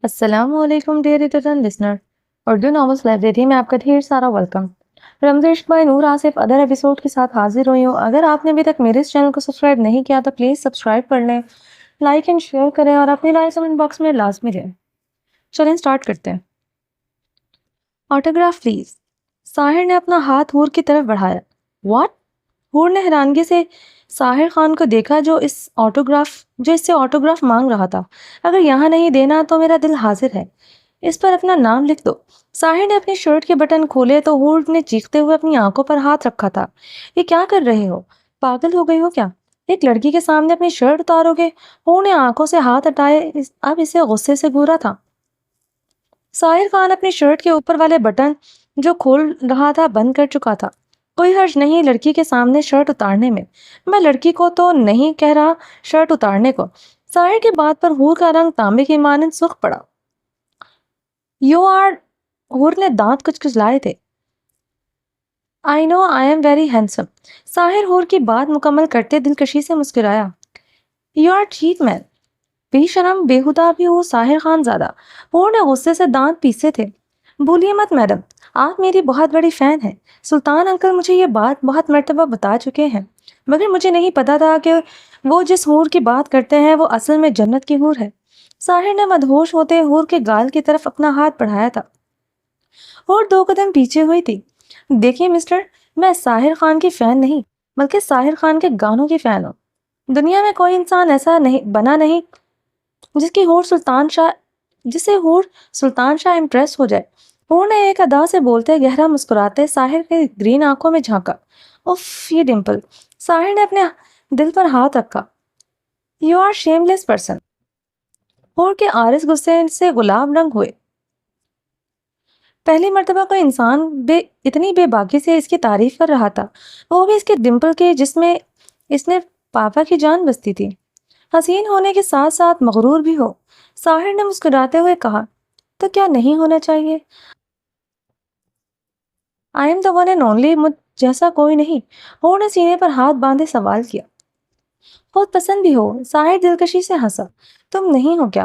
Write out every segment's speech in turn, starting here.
السلام علیکم dear return listener, Urdu novels library میں آپ کا ڈھیر سارا welcome. Ramzan by Noor Asif other episode کے ساتھ حاضر ہوئی ہوں۔ اگر آپ نے ابھی تک میرے اس چینل کو سبسکرائب نہیں کیا تو پلیز سبسکرائب کر لیں، لائک اینڈ شیئر کریں اور اپنی رائے کمنٹ باکس میں لازمی دیں۔ چلیں سٹارٹ کرتے ہیں۔ Autograph please. ساحر نے اپنا ہاتھ حور کی طرف بڑھایا۔ واٹ؟ حور نے حیرانگی سے ساحر خان کو دیکھا جو اس سے آٹوگراف مانگ رہا تھا۔ اگر یہاں نہیں دینا تو میرا دل حاضر ہے، اس پر اپنا نام لکھ دو۔ ساحر نے اپنی شرٹ کے بٹن کھولے تو حور نے چیختے ہوئے اپنی آنکھوں پر ہاتھ رکھا تھا۔ یہ کیا کر رہے ہو؟ پاگل ہو گئی ہو کیا؟ ایک لڑکی کے سامنے اپنی شرٹ اتارو گے؟ حور نے آنکھوں سے ہاتھ ہٹائے، اب اسے غصے سے گھورا تھا۔ ساحر خان اپنی شرٹ کے اوپر والے بٹن جو کھول رہا تھا بند کر چکا تھا۔ کوئی حرج نہیں لڑکی کے سامنے شرٹ اتارنے میں، میں لڑکی کو تو نہیں کہہ رہا شرٹ اتارنے کو۔ ساحر کی بات پر حور کا رنگ تانبے کی مانند سرخ پڑا۔ حور نے دانت کچکچلائے تھے۔ I know I am very handsome۔ ساحر حور کی بات مکمل کرتے دلکشی سے مسکرایا۔ You are cheap man۔ بے شرم بےہودہ بھی ہو ساحر خان زادہ۔ حور نے غصے سے دانت پیسے تھے۔ بھولیے مت میڈم، آپ میری بہت بڑی فین ہیں۔ سلطان انکل مجھے یہ بات بہت مرتبہ بتا چکے ہیں، مگر مجھے نہیں پتا تھا کہ وہ جس حور کی بات کرتے ہیں وہ اصل میں جنت کی حور ہے۔ ساحر نے مدہوش ہوتے حور کے گال کی طرف اپنا ہاتھ بڑھایا تھا۔ حور 2 قدم پیچھے ہوئی تھی۔ دیکھیے مسٹر، میں ساحر خان کی فین نہیں بلکہ ساحر خان کے گانوں کی فین ہوں۔ دنیا میں کوئی انسان ایسا بنا نہیں جسے حور سلطان شاہ امپریس ہو جائے۔ حور نے ایک ادا سے بولتے گہرا مسکراتے ساحر کے گرین آنکھوں میں جھانکا۔ اف یہ ڈمپل۔ ساحر نے اپنے دل پر ہاتھ رکھا۔ You are shameless person. Hoor کے آرس غصے سے گلاب رنگ ہوئے۔ پہلی مرتبہ کوئی انسان اتنی بے باکی سے اس کی تعریف کر رہا تھا، وہ بھی اس کے ڈمپل کے جس میں اس نے پاپا کی جان بستی تھی۔ حسین ہونے کے ساتھ ساتھ مغرور بھی ہو۔ ساحر نے مسکراتے ہوئے کہا، تو کیا نہیں ہونا چاہیے؟ I am the one and only، مجھ جیسا کوئی نہیں۔ حور نے سینے پر ہاتھ باندھے سوال کیا۔ خود پسند بھی ہو؟ ساحر دلکشی سے ہنسا۔ تم نہیں ہو کیا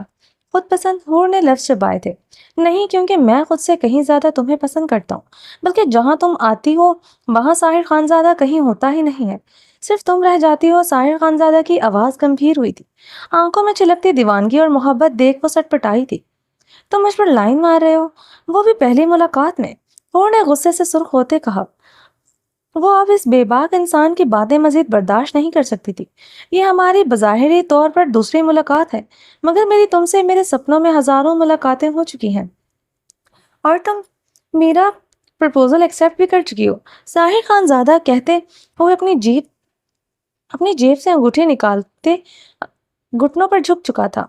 خود پسند؟ حور نے لفظ چبائے تھے۔ نہیں، کیونکہ میں خود سے کہیں زیادہ تمہیں پسند کرتا ہوں، بلکہ جہاں تم آتی ہو وہاں ساحر خانزادہ کہیں ہوتا ہی نہیں ہے، صرف تم رہ جاتی ہو۔ ساحر خانزادہ کی آواز گمبھیر ہوئی تھی، آنکھوں میں چھلکتی دیوانگی اور محبت دیکھ وہ سٹ پٹائی تھی۔ تم مجھ پر لائن مار رہے ہو، وہ بھی پہلی ملاقات میں؟ حور نے غصے سے سرخ ہوتے کہا۔ وہ اب اس بے باک انسان کی باتیں مزید برداشت نہیں کر سکتی تھی۔ یہ ہماری بظاہری طور پر دوسری ملاقات ہے، مگر میری تم سے میرے سپنوں میں ہزاروں ملاقاتیں ہو چکی ہیں، اور تم میرا پرپوزل ایکسیپٹ بھی کر چکی ہو۔ ساحر خان زادہ کہتے ہوئے اپنی جیب سے انگوٹھی نکالتے گھٹنوں پر جھک چکا تھا۔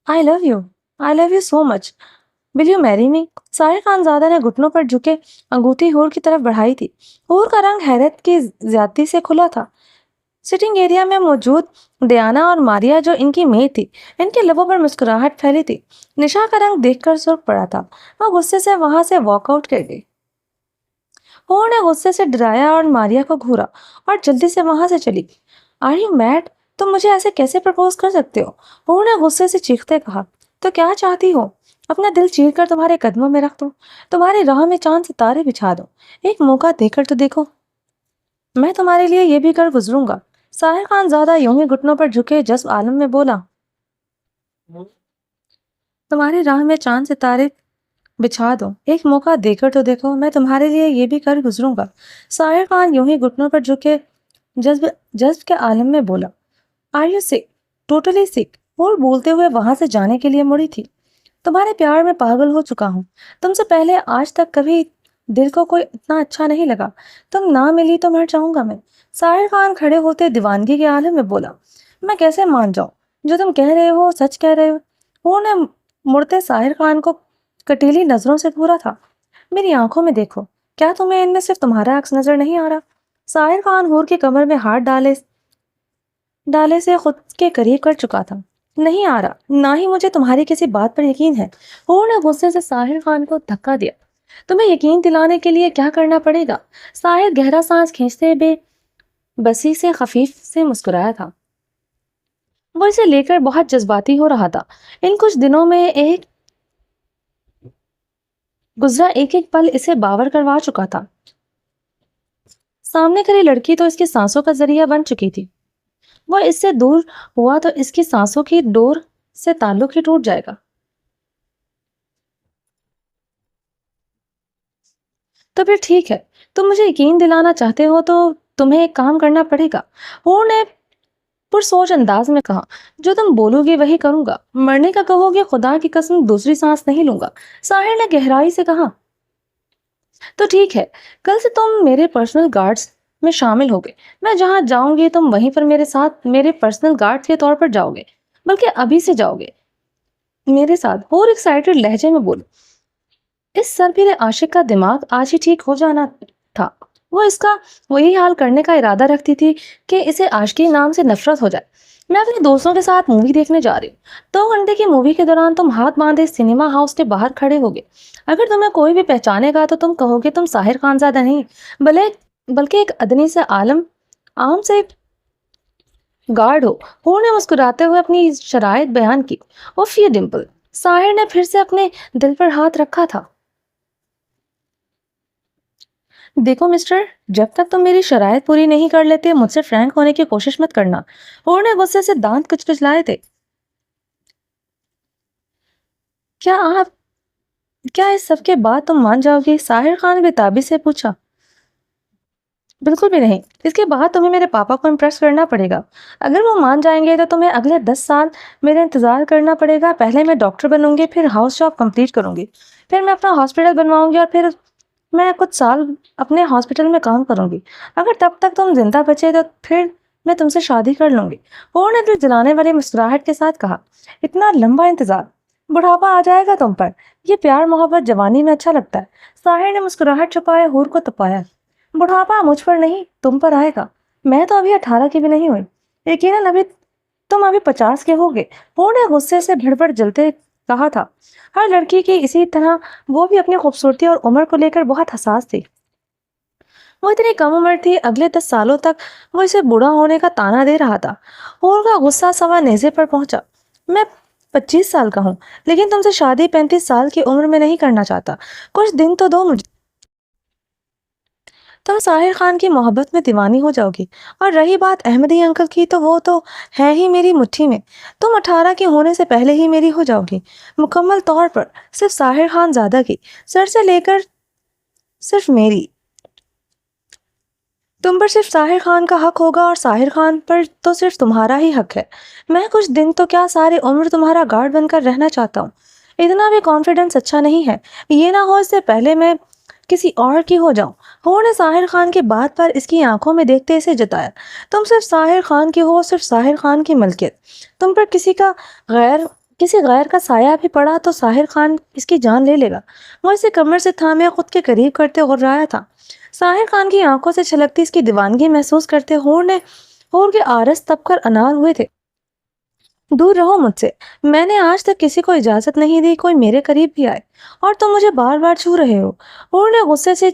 I love you so much۔ Will you marry me؟ ساحر خان زادہ نے گھٹنوں پر جھکے انگوٹھی حور کی طرف بڑھائی تھی۔ حور کا رنگ حیرت کی زیادتی سے کھلا تھا۔ سٹنگ ایریا میں موجود ڈیانا اور ماریا جو ان کی میٹ تھی، ان کے لبوں پر مسکراہٹ پھیلی تھی۔ نشا کا رنگ دیکھ کر سرخ پڑا تھا، وہ غصے سے وہاں سے واک آؤٹ کر گئی۔ حور نے غصے سے ڈرایا اور ماریا کو گھورا اور جلدی سے وہاں سے چلی گئی۔ Are you mad? تم مجھے ایسے کیسے پرپوز کر سکتے ہو؟ حور نے غصے سے چیختے کہا۔ تو کیا چاہتی ہو؟ اپنا دل چیر کر تمہارے قدموں میں رکھ دوں، تمہاری راہ میں چاند ستارے بچھا دوں، ایک موقع دے کر تو دیکھو، میں تمہارے لیے یہ بھی کر گزروں گا۔ ساحر خان زادہ یوں ہی گھٹنوں پر جھکے جذب عالم میں بولا، تمہاری راہ میں چاند ستارے بچھا دو، ایک موقع دے کر تو دیکھو، میں تمہارے لیے یہ بھی کر گزروں گا۔ ساحر خان یوں ہی گھٹنوں پر جھکے جذب کے عالم میں بولا، آر یو سک؟ ٹوٹلی سک۔ حور بولتے ہوئے وہاں سے جانے کے لیے مڑی تھی۔ تمہارے پیار میں پاگل ہو چکا ہوں، تم سے پہلے آج تک کبھی دل کو کوئی اتنا اچھا نہیں لگا، تم نہ ملی تو مر جاؤں گا میں۔ ساحر خان کھڑے ہوتے دیوانگی کے عالم میں بولا، میں کیسے مان جاؤں جو تم کہہ رہے ہو سچ کہہ رہے ہو؟ حور نے مڑتے ساحر خان کو کٹیلی نظروں سے گھورا تھا۔ میری آنکھوں میں دیکھو، کیا تمہیں ان میں صرف تمہارا عکس نظر نہیں آ رہا؟ ساحر خان حور کی کمر میں ہاتھ ڈالے سے خود کے قریب کر چکا تھا۔ نہیں آ رہا، نہ ہی مجھے تمہاری کسی بات پر یقین ہے۔ حور نے غصے سے ساحر خان کو دھکا دیا۔ تمہیں یقین دلانے کے لیے کیا کرنا پڑے گا؟ ساحر گہرا سانس کھینچتے بے بسی سے خفیف سے مسکرایا تھا۔ وہ اسے لے کر بہت جذباتی ہو رہا تھا۔ ان کچھ دنوں میں گزرا ایک ایک پل اسے باور کروا چکا تھا۔ سامنے کھڑی لڑکی تو اس کی سانسوں کا ذریعہ بن چکی تھی۔ وہ اس سے دور ہوا تو اس کی سانسوں کی ڈور سے تعلق ہی ٹوٹ جائے گا۔ تو پھر ٹھیک ہے، تم مجھے یقین دلانا چاہتے ہو تو تمہیں ایک کام کرنا پڑے گا، وہ نے پرسوچ انداز میں کہا۔ جو تم بولو گی وہی کروں گا، مرنے کا کہو گے خدا کی قسم دوسری سانس نہیں لوں گا۔ ساحر نے گہرائی سے کہا۔ تو ٹھیک ہے، کل سے تم میرے پرسنل گارڈز میں شامل ہوگے۔ میں جہاں جاؤں گی تم وہیں پر میرے ساتھ میرے پرسنل گارڈ کے طور پر جاؤ گے، بلکہ ابھی سے جاؤ گے میرے ساتھ، اور ایکسائٹڈ لہجے میں بولو۔ اس سربیرے عاشق کا دماغ آج ہی ٹھیک ہو جانا تھا۔ وہ اس کا وہی حال کرنے کا ارادہ رکھتی تھی کہ اسے عاشقی نام سے نفرت ہو جائے۔ میں اپنے دوستوں کے ساتھ مووی دیکھنے جا رہی ہوں۔ 2 گھنٹے کی مووی کے دوران تم ہاتھ باندھے سنیما ہاؤس کے باہر کھڑے ہوگے۔ اگر تمہیں کوئی بھی پہچانے گا تو تم کہو گے تم ساحر خانزادہ نہیں بلکہ ایک ادنی سے عام سے گارڈ ہو۔ ہور نے مسکراتے ہوئے اپنی شرائط بیان کی۔ اف یہ ڈمپل! ساحر نے پھر سے اپنے دل پر ہاتھ رکھا تھا۔ دیکھو مسٹر، جب تک تم میری شرائط پوری نہیں کر لیتے مجھ سے فرینک ہونے کی کوشش مت کرنا۔ ہور نے غصے سے دانت کچلائے تھے۔ کیا اس سب کے بعد تم مان جاؤ گی؟ ساحر خان بے تابی سے پوچھا۔ بالکل بھی نہیں، اس کے بعد تمہیں میرے پاپا کو امپریس کرنا پڑے گا۔ اگر وہ مان جائیں گے تو تمہیں اگلے 10 سال میرا انتظار کرنا پڑے گا۔ پہلے میں ڈاکٹر بنوں گی، پھر ہاؤس جاب کمپلیٹ کروں گی، پھر میں اپنا ہاسپٹل بنواؤں گی، اور پھر میں کچھ سال اپنے ہاسپٹل میں کام کروں گی۔ اگر تب تک تم زندہ بچے تو پھر میں تم سے شادی کر لوں گی۔ وہ نے دل جلانے والی مسکراہٹ کے ساتھ کہا۔ اتنا لمبا انتظار، بڑھاپا آ جائے گا تم پر۔ یہ پیار محبت جوانی میں اچھا لگتا ہے۔ ساحر نے مسکراہٹ چھپائے ہور کو تپایا۔ بڑھاپا مجھ پر نہیں تم پر آئے گا۔ میں تو ابھی 18 کی بھی نہیں ہوئی، یقیناً تم ابھی 50 کے ہوگے۔ ہور نے غصے سے بھڑ جلتے کہا تھا۔ ہر لڑکی کی اسی طرح وہ بھی اپنی خوبصورتی اور عمر کو لے کر بہت حساس تھی۔ وہ اتنی کم عمر تھی، اگلے 10 سالوں تک وہ اسے بوڑھا ہونے کا تانا دے رہا تھا۔ ہور کا غصہ سوا نیزے پر پہنچا۔ میں 25 سال کا ہوں، لیکن تم سے شادی 35 سال کی عمر میں نہیں کرنا چاہتا۔ کچھ دن تو دو مجھے۔ تم ساحر خان کی محبت میں دیوانی ہو جاؤ گی، اور رہی بات احمدی انکل کی تو وہ تو ہے ہی میری مٹھی میں۔ تم 18 کے ہونے سے پہلے ہی میری ہو جاؤ گی، مکمل طور پر صرف ساحر خان زادہ کی، سر سے لے کر صرف میری۔ تم پر صرف ساحر خان کا حق ہوگا، اور ساحر خان پر تو صرف تمہارا ہی حق ہے۔ میں کچھ دن تو کیا ساری عمر تمہارا گارڈ بن کر رہنا چاہتا ہوں۔ اتنا بھی کانفیڈنس اچھا نہیں ہے، یہ نہ ہو اس سے پہلے میں کسی اور کی ہو جاؤں۔ ہور نے ساحر خان کی بات پر اس کی آنکھوں میں دیکھتے اسے جتایا۔ تم صرف ساحر خان کی ہو، صرف ساحر خان کی ملکیت۔ تم پر کسی غیر کا سایہ بھی پڑا تو ساحر خان اس کی جان لے لے گا۔ وہ اسے کمر سے تھامے خود کے قریب کرتے غرایا تھا۔ ساحر خان کی آنکھوں سے چھلکتی اس کی دیوانگی محسوس کرتے ہور کے آرس تپ کر انار ہوئے تھے۔ دور رہو مجھ سے، میں نے آج تک کسی کو اجازت نہیں دی کوئی میرے قریب بھی آئے، اور تم مجھے بار بار چھو رہے ہو۔ ہور نے غصے سے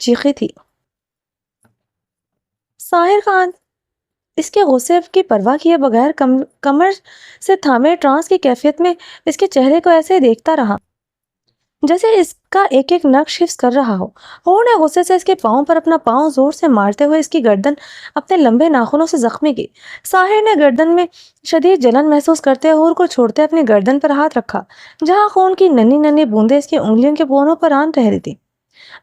چیخی تھی۔ ساحر خان اس کے غصے کی پرواہ کیے بغیر کمر سے تھامے ٹرانس کی کیفیت میں اس کے چہرے کو ایسے دیکھتا رہا جیسے اس کا ایک ایک نقش حفظ کر رہا ہو۔ ہور نے غصے سے اس کے پاؤں پر اپنا پاؤں زور سے مارتے ہوئے اس کی گردن اپنے لمبے ناخنوں سے زخمی کی۔ ساحر نے گردن میں شدید جلن محسوس کرتے ہور کو چھوڑتے اپنی گردن پر ہاتھ رکھا، جہاں خون کی ننھی ننھی بوندیں اس کی انگلیوں کے کونوں پر آن رہی تھی۔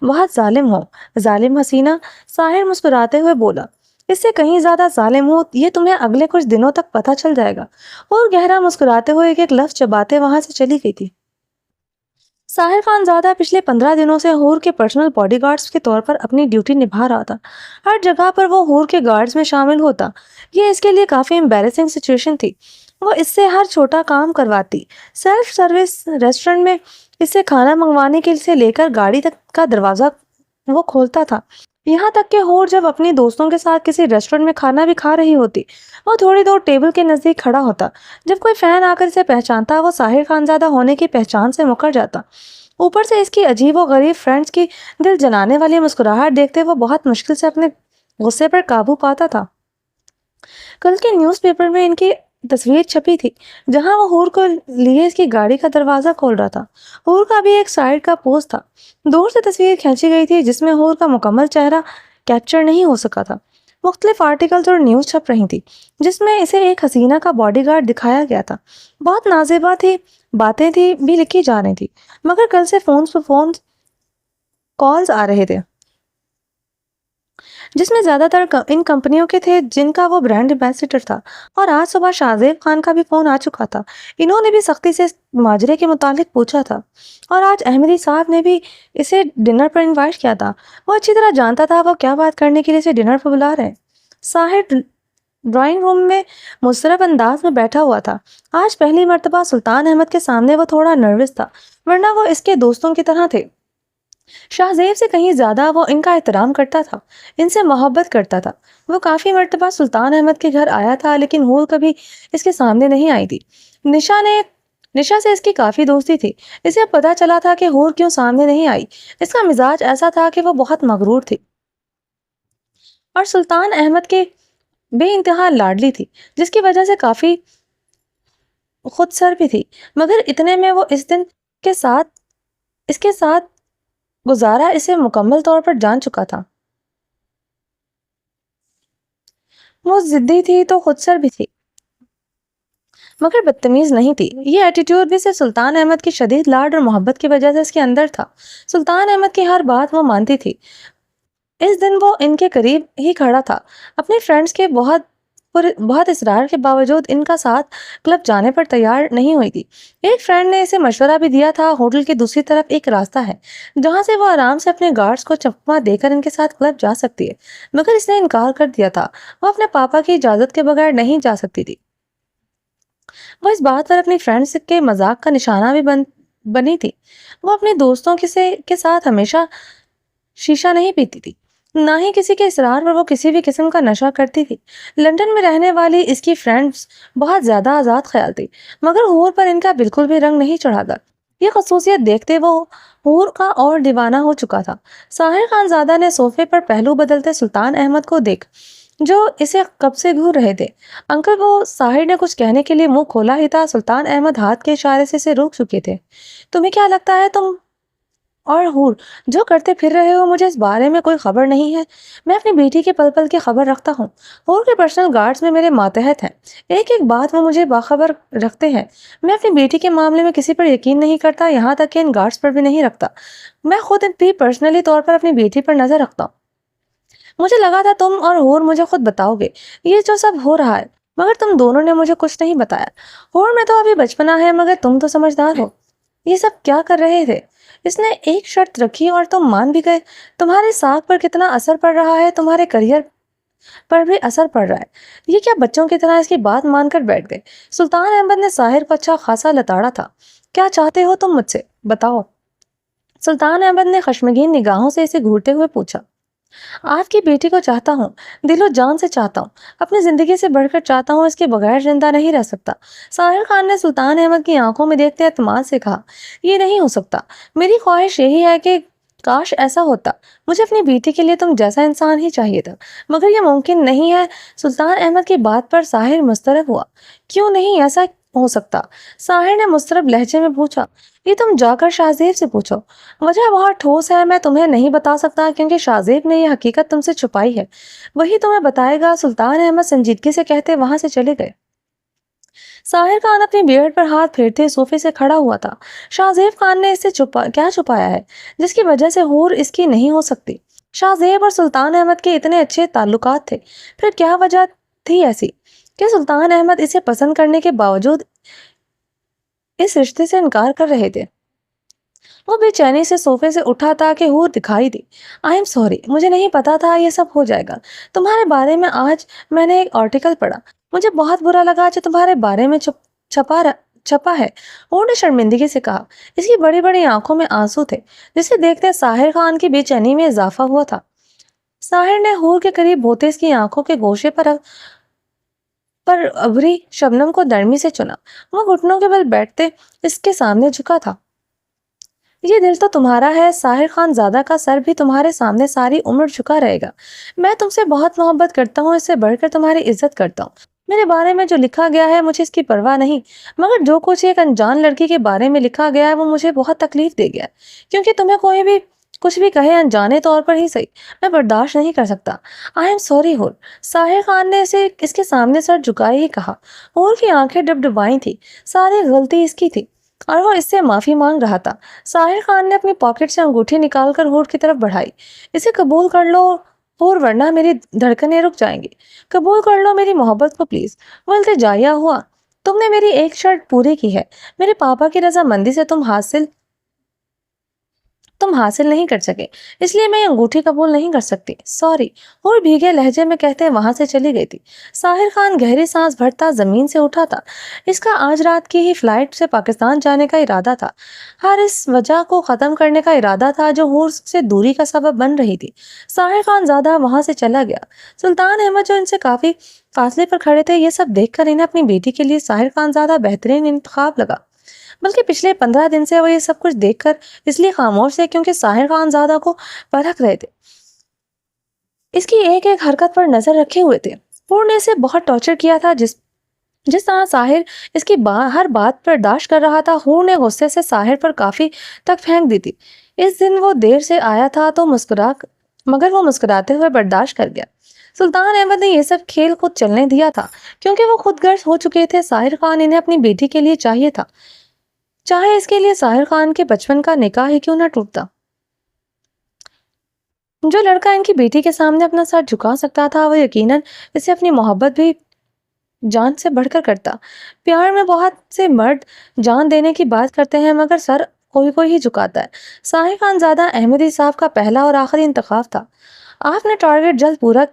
بہت ظالم ہو، ظالم حسینہ، ساحر مسکراتے ہوئے بولا۔ اس سے کہیں زیادہ ظالم ہو، یہ تمہیں اگلے کچھ دنوں تک پتہ چل جائے گا۔ اور گہرا مسکراتے ہوئے ایک ایک لفظ چباتے وہاں سے چلی گئی تھی۔ ساحر خان زادہ پچھلے 15 دنوں سے ہور کے پرسنل باڈی گارڈز کے طور پر اپنی ڈیوٹی نبھا رہا تھا۔ ہر جگہ پر وہ ہور کے گارڈز میں شامل ہوتا۔ یہ اس کے لیے کافی امبیرسنگ سچویشن تھی۔ وہ اس سے ہر چھوٹا کام کرواتی، سیلف سروس ریسٹورنٹ میں اس سے کھانا منگوانے کے سے لے کر گاڑی تک کا دروازہ وہ کھولتا تھا۔ یہاں تک کہ ہور جب اپنی دوستوں کے ساتھ کسی ریسٹورنٹ میں کھانا بھی کھا رہی ہوتی، وہ تھوڑی دور ٹیبل کے نزدیک کھڑا ہوتا۔ جب کوئی فین آ کر اسے پہچانتا، وہ ساحر خانزادہ ہونے کی پہچان سے مکر جاتا۔ اوپر سے اس کی عجیب و غریب فرینڈز کی دل جلانے والی مسکراہٹ دیکھتے وہ بہت مشکل سے اپنے غصے پر قابو پاتا تھا۔ کل کے نیوز پیپر میں ان کی تصویر چھپی تھی جہاں وہ حور کو لیے اس کی گاڑی کا دروازہ کھول رہا تھا۔ حور کا بھی ایک سائیڈ کا پوز تھا۔ دور سے تصویر کھینچی گئی تھی جس میں حور کا مکمل چہرہ کیپچر نہیں ہو سکا تھا۔ مختلف آرٹیکلز اور نیوز چھپ رہی تھی جس میں اسے ایک حسینہ کا باڈی گارڈ دکھایا گیا تھا۔ بہت نازیبا تھی، باتیں تھی بھی لکھی جا رہی تھی، مگر کل سے فون کالز آ رہے تھے جس میں زیادہ تر ان کمپنیوں کے تھے جن کا وہ برانڈ ایمبیسڈر تھا، اور آج صبح شاہزیب خان کا بھی فون آ چکا تھا۔ انہوں نے بھی سختی سے اس ماجرے کے متعلق پوچھا تھا، اور آج احمدی صاحب نے بھی اسے ڈنر پر انوائٹ کیا تھا۔ وہ اچھی طرح جانتا تھا وہ کیا بات کرنے کے لیے اسے ڈنر پر بلا رہے ہیں۔ ساحر ڈرائنگ روم میں مضطرب انداز میں بیٹھا ہوا تھا۔ آج پہلی مرتبہ سلطان احمد کے سامنے وہ تھوڑا نروس تھا، ورنہ وہ اس کے دوستوں کی طرح تھے۔ شاہزیب سے کہیں زیادہ وہ ان کا احترام کرتا تھا، ان سے محبت کرتا تھا۔ وہ کافی مرتبہ سلطان احمد کے گھر آیا تھا لیکن حور کبھی اس کے سامنے نہیں آئی تھی۔ نشا سے اس کی کافی دوستی تھی۔ اسے اب پتا چلا تھا کہ حور کیوں سامنے نہیں آئی۔ اس کا مزاج ایسا تھا کہ وہ بہت مغرور تھی اور سلطان احمد کے بے انتہا لاڈلی تھی، جس کی وجہ سے کافی خود سر بھی تھی۔ مگر اتنے میں وہ اس کے ساتھ گزارا اسے مکمل طور پر جان چکا تھا۔ وہ ضدی تھی تو خود سر بھی تھی، مگر بدتمیز نہیں تھی۔ یہ ایٹیٹیوڈ بھی صرف سلطان احمد کی شدید لاڈ اور محبت کی وجہ سے اس کے اندر تھا۔ سلطان احمد کی ہر بات وہ مانتی تھی۔ اس دن وہ ان کے قریب ہی کھڑا تھا، اپنے فرینڈز کے بہت اصرار کے باوجود ان کا ساتھ کلب جانے پر تیار نہیں ہوئی تھی۔ ایک فرینڈ نے اسے مشورہ بھی دیا تھا، ہوٹل کی دوسری طرف ایک راستہ ہے جہاں سے وہ آرام سے اپنے گارڈز کو چکمہ دے کر ان کے ساتھ کلب جا سکتی ہے، مگر اس نے انکار کر دیا تھا۔ وہ اپنے پاپا کی اجازت کے بغیر نہیں جا سکتی تھی۔ وہ اس بات پر اپنی فرینڈز کے مذاق کا نشانہ بھی بنی تھی۔ وہ اپنے دوستوں کے ساتھ ہمیشہ شیشہ نہیں پیتی تھی، نہ ہی کسی کے اصرار پر وہ کسی بھی قسم کا نشہ کرتی تھی۔ لندن میں رہنے والی اس کی فرینڈز بہت زیادہ آزاد خیال تھی، مگر حور پر ان کا بالکل بھی رنگ نہیں چڑھا تھا۔ یہ خصوصیت دیکھتے وہ حور کا اور دیوانہ ہو چکا تھا۔ ساحر خانزادہ نے صوفے پر پہلو بدلتے سلطان احمد کو دیکھ جو اسے کب سے گھور رہے تھے۔ انکل، وہ ساحر نے کچھ کہنے کے لیے منہ کھولا ہی تھا، سلطان احمد ہاتھ کے اشارے سے اسے روک چکے تھے۔ تمہیں کیا لگتا ہے تم اور حور جو کرتے پھر رہے ہو؟ مجھے اس بارے میں کوئی خبر نہیں ہے۔ میں اپنی بیٹی کے پل پل کی خبر رکھتا ہوں۔ حور کے پرسنل گارڈز میں میرے ماتحت ہیں، ایک ایک بات وہ مجھے باخبر رکھتے ہیں۔ میں اپنی بیٹی کے معاملے میں کسی پر یقین نہیں کرتا، یہاں تک کہ ان گارڈز پر بھی نہیں رکھتا۔ میں خود بھی پرسنلی طور پر اپنی بیٹی پر نظر رکھتا ہوں۔ مجھے لگا تھا تم اور حور مجھے خود بتاؤ گے یہ جو سب ہو رہا ہے، مگر تم دونوں نے مجھے کچھ نہیں بتایا۔ حور میں تو ابھی بچپنا ہے، مگر تم تو سمجھدار ہو۔ یہ سب کیا کر رہے تھے؟ اس نے ایک شرط رکھی اور تم مان بھی گئے۔ تمہارے ساکھ پر کتنا اثر پڑ رہا ہے، تمہارے کریئر پر بھی اثر پڑ رہا ہے۔ یہ کیا بچوں کی طرح اس کی بات مان کر بیٹھ گئے؟ سلطان احمد نے ساحر کو اچھا خاصا لتاڑا تھا۔ کیا چاہتے ہو تم مجھ سے؟ بتاؤ۔ سلطان احمد نے خشمگین نگاہوں سے اسے گھورتے ہوئے پوچھا۔ آپ کی بیٹی کو چاہتا ہوں، دل و جان سے چاہتا ہوں، اپنی زندگی سے بڑھ کر چاہتا ہوں، اس کے بغیر زندہ نہیں رہ سکتا۔ ساحر خان نے سلطان احمد کی آنکھوں میں دیکھتے اعتماد سے کہا، یہ نہیں ہو سکتا۔ میری خواہش یہی ہے کہ کاش ایسا ہوتا۔ مجھے اپنی بیٹی کے لیے تم جیسا انسان ہی چاہیے تھا، مگر یہ ممکن نہیں ہے۔ سلطان احمد کی بات پر ساحر مضطرب ہوا۔ کیوں نہیں ایسا ہو سکتا؟ ساحر نے مضطرب لہجے میں پوچھا۔ یہ تم جا کر شاہزیب سے پوچھو۔ وجہ بہت ٹھوس ہے، میں تمہیں نہیں بتا سکتا کیونکہ شاہزیب نے یہ حقیقت تم سے چھپائی ہے، وہی تمہیں بتائے گا۔ سلطان احمد سنجیدگی سے کہتے وہاں سے چلے گئے۔ ساحر خان اپنی بیئرڈ پر ہاتھ پھیرتے صوفے سے کھڑا ہوا تھا۔ شاہزیب خان نے اس سے کیا چھپایا ہے جس کی وجہ سے حور اس کی نہیں ہو سکتی؟ شاہزیب اور سلطان احمد کے اتنے اچھے تعلقات تھے، پھر کیا وجہ تھی ایسی کہ سلطان احمد اسے پسند کرنے کے باوجود اس رشتے سے انکار کر رہے تھے؟ وہ بے چینی سے صوفے سے اٹھا تاکہ حور دکھائی دی۔ آئی ایم سوری، مجھے نہیں پتا تھا یہ سب ہو جائے گا۔ تمہارے بارے میں آج میں نے ایک آرٹیکل پڑھا، مجھے بہت برا لگا جو تمہارے بارے میں چھپا ہے۔ حور نے شرمندگی سے کہا۔ اس کی بڑی بڑی آنکھوں میں آنسو تھے جسے دیکھتے ساحر خان کی بے چینی میں اضافہ ہوا تھا۔ ساحر نے حور کے قریب ہوتے اس کی آنکھوں کے گوشے پر ابری شبنم کو نرمی سے چنا۔ وہ گھٹنوں کے بل بیٹھتے اس کے سامنے جھکا تھا۔ یہ دل تو تمہارا ہے، ساحر خان زادہ کا سر بھی تمہارے سامنے ساری عمر جھکا رہے گا۔ میں تم سے بہت محبت کرتا ہوں، اس سے بڑھ کر تمہاری عزت کرتا ہوں۔ میرے بارے میں جو لکھا گیا ہے مجھے اس کی پرواہ نہیں، مگر جو کچھ ایک انجان لڑکی کے بارے میں لکھا گیا ہے وہ مجھے بہت تکلیف دے گیا ہے، کیونکہ تمہیں کوئی بھی کچھ بھی کہے انجانے طور پر ہی صحیح، میں برداشت نہیں کر سکتا۔ آئی ایم سوری ہور، ساحر خان نے اسے اس کے سامنے سر جھکائے ہی کہا۔ ہور کی آنکھیں ڈبڈبائی تھی، ساری غلطی اس کی تھی اور وہ اس سے معافی مانگ رہا تھا۔ ساحر خان نے اپنی پاکٹ سے انگوٹھی نکال کر ہور کی طرف بڑھائی۔ اسے قبول کر لو ہور، ورنہ میری دھڑکنیں رک جائیں گی۔ قبول کر لو میری محبت کو پلیز۔ وہ التجائیہ ہوا۔ تم نے میری ایک شرط پوری کی ہے، میرے پاپا کی رضامندی سے تم حاصل نہیں کر سکے، اس لیے میں یہ انگوٹھی قبول نہیں کر سکتی، سوری۔ اور بھیگے لہجے میں کہتے وہاں سے چلی گئی تھی۔ ساحر خان گہری سانس بھرتا زمین سے اٹھا تھا۔ اس کا آج رات کی ہی فلائٹ سے پاکستان جانے کا ارادہ تھا۔ ہر اس وجہ کو ختم کرنے کا ارادہ تھا جو ہور سے دوری کا سبب بن رہی تھی۔ ساحر خان زادہ وہاں سے چلا گیا۔ سلطان احمد جو ان سے کافی فاصلے پر کھڑے تھے، یہ سب دیکھ کر انہیں اپنی بیٹی کے لیے ساحر خان زادہ بہترین انتخاب لگا، بلکہ پچھلے 15 دن سے وہ یہ سب کچھ دیکھ کر اس لیے خاموش تھے کیونکہ ساحر خان زادہ کو پرکھ رہے تھے، اس کی ایک ایک حرکت پر نظر رکھے ہوئے تھے۔ ہور نے اسے بہت ٹارچر کیا تھا، جس طرح ساحر اس کی ہر بات برداشت کر رہا تھا، ہور نے غصے سے ساحر پر کافی تک پھینک دی تھی۔ اس دن وہ دیر سے آیا تھا تو مگر وہ مسکراتے ہوئے برداشت کر گیا۔ سلطان احمد نے یہ سب کھیل خود چلنے دیا تھا کیونکہ وہ خود غرض ہو چکے تھے۔ ساحر خان انہیں اپنی بیٹی کے لیے چاہیے تھا، چاہے اس کے لیے ساحر خان کے بچپن کا نکاح ہی کیوں نہ ٹوٹتا۔ جو لڑکا ان کی بیٹی کے سامنے اپنا سر جھکا سکتا تھا، وہ یقیناً اسے اپنی محبت بھی جان سے بڑھ کر کرتا۔ پیار میں بہت سے مرد جان دینے کی بات کرتے ہیں مگر سر کوئی ہی جھکاتا ہے۔ ساحر خان زادہ احمدی صاحب کا پہلا اور آخری انتخاب تھا۔ آپ نے ٹارگٹ جلد پورا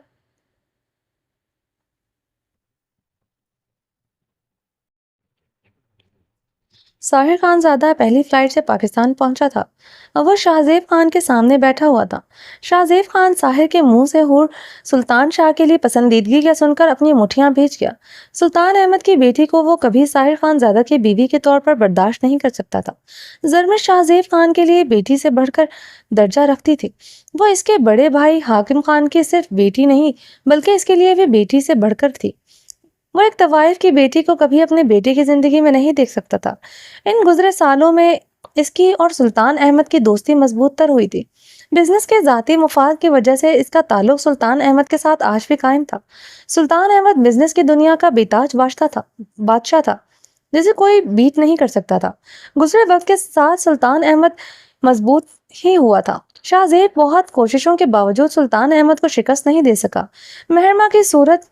ساحر خان زادہ پہلی فلائٹ سے پاکستان پہنچا تھا۔ وہ شاہ زیب خان کے سامنے بیٹھا ہوا تھا۔ شاہ زیب خان ساحر کے منہ سے ہور سلطان شاہ کے لیے پسندیدگی کا سن کر اپنی مٹھیاں بھیج گیا۔ سلطان احمد کی بیٹی کو وہ کبھی ساحر خان زادہ کی بیوی کے طور پر برداشت نہیں کر سکتا تھا۔ زرمش شاہ زیب خان کے لیے بیٹی سے بڑھ کر درجہ رکھتی تھی۔ وہ اس کے بڑے بھائی حاکم خان کی صرف بیٹی نہیں بلکہ اس کے لیے بھی بیٹی سے بڑھ کر تھی۔ وہ ایک طوائف کی بیٹی کو کبھی اپنے بیٹے کی زندگی میں نہیں دیکھ سکتا تھا۔ ان گزرے سالوں میں اس کی اور سلطان احمد کی دوستی مضبوط تر ہوئی تھی۔ بزنس کے ذاتی مفاد کی وجہ سے اس کا تعلق سلطان احمد کے ساتھ آج بھی قائم تھا۔ سلطان احمد بزنس کی دنیا کا بے تاج بادشاہ تھا جسے کوئی بیٹ نہیں کر سکتا تھا۔ گزرے وقت کے ساتھ سلطان احمد مضبوط ہی ہوا تھا۔ شاہ زیب بہت کوششوں کے باوجود سلطان احمد کو شکست نہیں دے سکا۔ مہرما کی صورت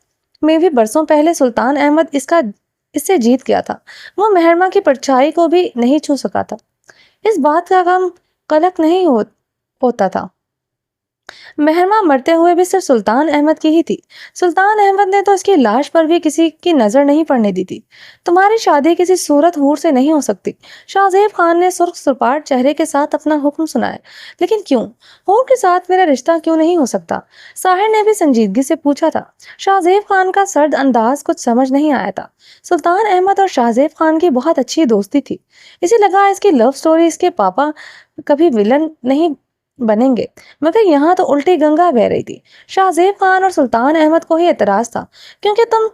میں بھی برسوں پہلے سلطان احمد اس سے جیت گیا تھا۔ وہ مہرما کی پرچھائی کو بھی نہیں چھو سکا تھا۔ اس بات کا غم قلق نہیں ہوتا تھا۔ مہرما مرتے ہوئے بھی صرف سلطان احمد کی ہی تھی۔ سلطان احمد نے تو اس کی لاش پر بھی کسی کی نظر نہیں پڑنے دی تھی۔ تمہاری شادی کسی صورت ہور سے نہیں ہو سکتی۔ شاہ زیب خان نے سرخ سپاٹ چہرے کے ساتھ اپنا حکم سنایا۔ لیکن کیوں؟ ہور کے ساتھ میرا رشتہ کیوں نہیں ہو سکتا؟ ساحر نے بھی سنجیدگی سے پوچھا تھا۔ شاہ زیب خان کا سرد انداز کچھ سمجھ نہیں آیا تھا۔ سلطان احمد اور شاہ زیب خان کی بہت اچھی دوستی تھی۔ اسے لگا اس کی لو سٹوری اس کے پاپا کبھی ولن نہیں بنیں گے، مگر یہاں تو الٹی گنگا بہ رہی تھی۔ شاہ زیب خان اور سلطان احمد کو ہی اعتراض تھا کیونکہ تم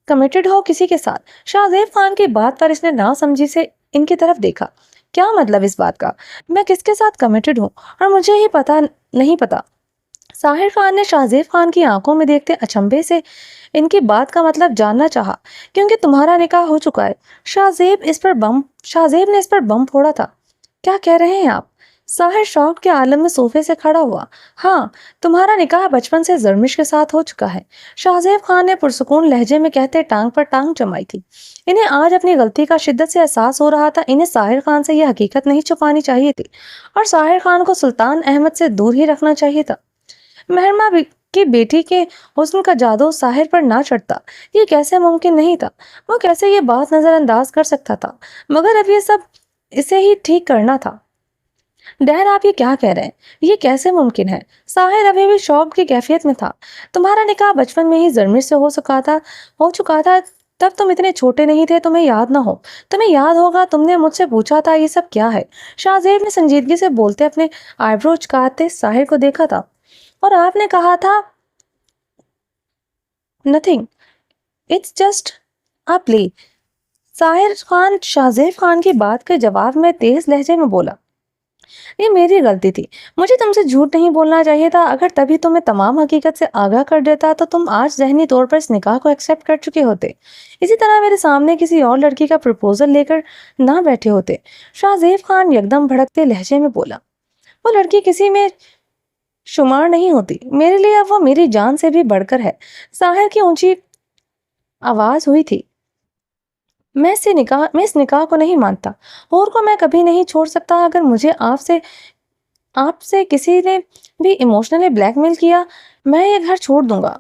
کمیٹڈ ہو کسی کے ساتھ۔ شاہ زیب خان کی بات پر اس نے ناسمجھی سے ان کی طرف دیکھا۔ کیا مطلب اس بات کا؟ میں کس کے ساتھ کمیٹڈ ہوں اور مجھے ہی نہیں پتا۔ ساحر خان نے شاہ زیب خان کی آنکھوں میں دیکھتے اچنبھے سے ان کی بات کا مطلب جاننا چاہا۔ کیونکہ تمہارا نکاح ہو چکا ہے۔ شاہ زیب نے اس پر بم پھوڑا تھا۔ کیا کہہ رہے ہیں آپ؟ ساحر شوق کے عالم میں صوفے سے کھڑا ہوا۔ ہاں، تمہارا نکاح بچپن سے زرمش کے ساتھ ہو چکا ہے، شاہ زیب خان نے پرسکون لہجے میں کہتے ٹانگ پر ٹانگ جمائی تھی۔ انہیں آج اپنی غلطی کا شدت سے احساس ہو رہا تھا۔ انہیں ساحر خان سے یہ حقیقت نہیں چھپانی چاہیے تھی اور ساحر خان کو سلطان احمد سے دور ہی رکھنا چاہیے تھا۔ مہرما کی بیٹی کے حسن کا جادو ساحر پر نہ چڑھتا، یہ کیسے ممکن نہیں تھا؟ وہ کیسے یہ بات نظر انداز کر سکتا تھا؟ مگر اب یہ سب اسے ہی ٹھیک کرنا تھا۔ ڈیڈ، آپ یہ کیا کہہ رہے ہیں؟ یہ کیسے ممکن ہے؟ ساحر ابھی بھی شوق کی کیفیت میں تھا۔ تمہارا نکاح بچپن میں ہی زرمش سے ہو چکا تھا۔ تب تم اتنے چھوٹے نہیں تھے، تمہیں یاد نہ ہو۔ تمہیں یاد ہوگا تم نے مجھ سے پوچھا تھا یہ سب کیا ہے؟ شاہ زیب نے سنجیدگی سے بولتے اپنے آئی برو چکاتے ساحر کو دیکھا تھا، اور آپ نے کہا تھا nothing. It's just a play. Sahir Khan Shahzeb Khan کی بات کے جواب میں تیز لہجے میں بولا، یہ میری غلطی تھی، مجھے تم سے جھوٹ نہیں بولنا چاہیے تھا، اگر تبھی تمہیں تمام حقیقت سے آگاہ کر دیتا تو تم آج ذہنی طور پر اس نکاح کو ایکسیپٹ کر چکے ہوتے، اسی طرح میرے سامنے کسی اور لڑکی کا پرپوزل لے کر نہ بیٹھے ہوتے۔ شاہزیب خان یکدم بھڑکتے لہجے میں بولا، وہ لڑکی کسی میں شمار نہیں ہوتی، میرے لیے اب وہ میری جان سے بھی بڑھ کر ہے۔ ساحر کی اونچی آواز ہوئی تھی، میں اس نکاح کو نہیں مانتا، اور کو میں کبھی نہیں چھوڑ سکتا، اگر مجھے آپ سے کسی نے بھی ایموشنلی بلیک میل کیا، میں یہ گھر چھوڑ دوں گا،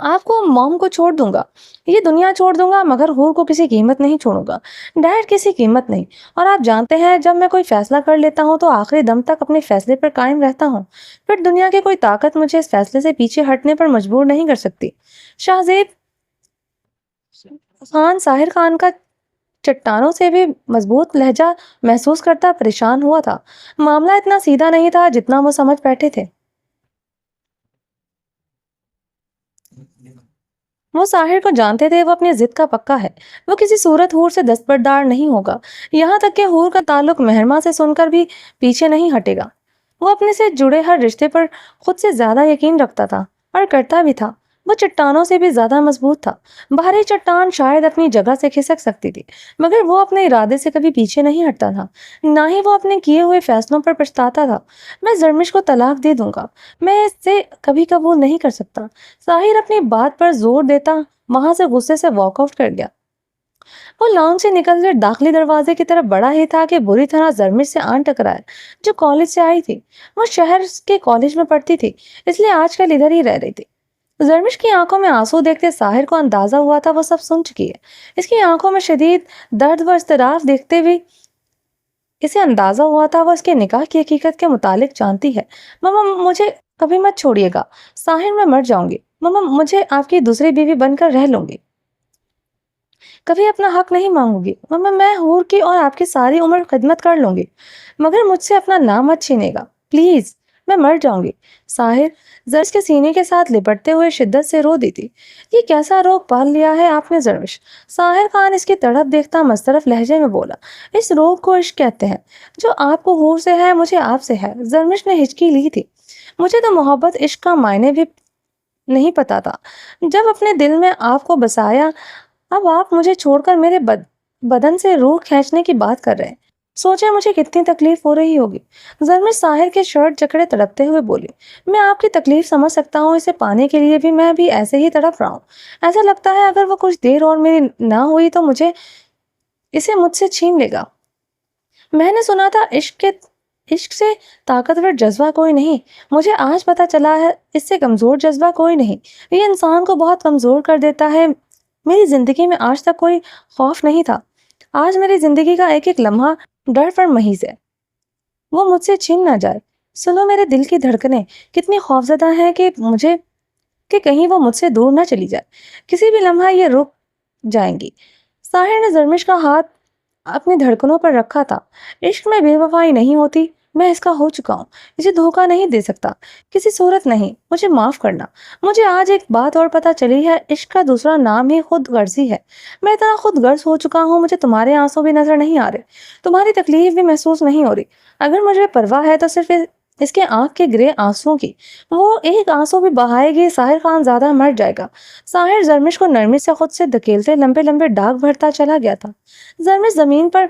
آپ کو موم کو چھوڑ دوں گا، یہ دنیا چھوڑ دوں گا، مگر حور کو کسی قیمت نہیں چھوڑوں گا، ڈیڈ کسی قیمت نہیں۔ اور آپ جانتے ہیں جب میں کوئی فیصلہ کر لیتا ہوں تو آخری دم تک اپنے فیصلے پر قائم رہتا ہوں، پھر دنیا کی کوئی طاقت مجھے اس فیصلے سے پیچھے ہٹنے پر مجبور نہیں کر سکتی۔ شاہزیب خان ساحر خان کا چٹانوں سے بھی مضبوط لہجہ محسوس کرتا پریشان ہوا تھا، معاملہ اتنا سیدھا نہیں تھا جتنا وہ سمجھ بیٹھے تھے۔ وہ ساحر کو جانتے تھے، وہ اپنی ضد کا پکا ہے، وہ کسی صورت حور سے دستبردار نہیں ہوگا، یہاں تک کہ حور کا تعلق مہرماں سے سن کر بھی پیچھے نہیں ہٹے گا۔ وہ اپنے سے جڑے ہر رشتے پر خود سے زیادہ یقین رکھتا تھا، اور کرتا بھی تھا۔ وہ چٹانوں سے بھی زیادہ مضبوط تھا، بھاری چٹان شاید اپنی جگہ سے کھسک سکتی تھی، مگر وہ اپنے ارادے سے کبھی پیچھے نہیں ہٹتا تھا، نہ ہی وہ اپنے کیے ہوئے فیصلوں پر پچھتاتا تھا۔ میں زرمش کو طلاق دے دوں گا، میں اس سے کبھی قبول نہیں کر سکتا۔ ساحر اپنی بات پر زور دیتا وہاں سے غصے سے واک آؤٹ کر گیا۔ وہ لان سے نکل کر داخلی دروازے کی طرف بڑھا ہی تھا کہ بری طرح زرمش سے آن ٹکرایا، جو کالج سے آئی تھی۔ وہ شہر کے کالج میں پڑھتی تھی، اس لیے آج کل ادھر ہی رہ رہی تھی۔ زرمش کی آنکھوں میں آنسو دیکھتے ساحر کو اندازہ ہوا تھا وہ سب سن چکی ہے۔ اس کی آنکھوں میں شدید درد و اضطراب دیکھتے بھی اسے اندازہ ہوا تھا وہ اس کے نکاح کی حقیقت کے متعلق جانتی ہے۔ ماما مجھے کبھی مت چھوڑیے گا، ساحر میں مر جاؤں گی، ماما مجھے آپ کی دوسری بیوی بن کر رہ لوں گی، کبھی اپنا حق نہیں مانگوں گی، ماما میں حور کی اور آپ کی ساری عمر خدمت کر لوں گی، مگر مجھ سے اپنا نام مت چھینے گا، پلیز، میں مر جاؤں گی۔ ساحر زرش کے سینے کے ساتھ لپٹتے ہوئے شدت سے رو دی تھی۔ یہ کیسا روگ پال لیا ہے آپ نے زرش؟ ساحر خان اس کی تڑپ دیکھتا مسترف لہجے میں بولا، اس روگ کو عشق کہتے ہیں، جو آپ کو حور سے ہے مجھے آپ سے ہے۔ زرمش نے ہچکی لی تھی، مجھے تو محبت عشق کا معنی بھی نہیں پتا تھا جب اپنے دل میں آپ کو بسایا، اب آپ مجھے چھوڑ کر میرے بدن سے روح کھینچنے کی بات کر رہے ہیں، سوچیں مجھے کتنی تکلیف ہو رہی ہوگی۔ زرمش ساحر کے شرٹ جکڑے تڑپتے ہوئے بولی، میں آپ کی تکلیف سمجھ سکتا ہوں، اسے پانے کے لیے بھی میں بھی ایسے ہی تڑپ رہا ہوں، ایسا لگتا ہے اگر وہ کچھ دیر اور میری نہ ہوئی تو اسے مجھ سے چھین لے گا۔ میں نے سنا تھا عشق سے طاقتور جذبہ کوئی نہیں، مجھے آج پتا چلا ہے اس سے کمزور جذبہ کوئی نہیں، یہ انسان کو بہت کمزور کر دیتا ہے۔ میری زندگی میں آج تک کوئی خوف نہیں تھا، آج میری زندگی کا ایک ایک لمحہ ڈر پر محیط ہے، وہ مجھ سے چھن نہ جائے۔ سنو میرے دل کی دھڑکنیں کتنی خوفزدہ ہیں کہ کہیں وہ مجھ سے دور نہ چلی جائے، کسی بھی لمحہ یہ رک جائیں گی۔ ساحر نے زرمش کا ہاتھ اپنی دھڑکنوں پر رکھا تھا، عشق میں بے وفائی نہیں ہوتی، میں اس کا ہو چکا ہوں، اسے دھوکہ نہیں دے سکتا، کسی صورت نہیں، مجھے معاف کرنا۔ مجھے آج ایک بات اور پتہ چلی ہے، عشق کا دوسرا نام ہی خود غرضی ہے، میں اتنا خود غرض ہو چکا ہوں، مجھے تمہارے آنسو بھی نظر نہیں آ رہے، تمہاری تکلیف بھی محسوس نہیں ہو رہی، اگر مجھے پرواہ ہے تو صرف اس کے آنکھ کے گرے آنسوں کی، وہ ایک آنسو بھی بہائے گی ساحر خان زیادہ مر جائے گا۔ ساحر زرمش کو نرمی سے خود سے دھکیلتے لمبے لمبے ڈاگ بھرتا چلا گیا تھا۔ زرمش زمین پر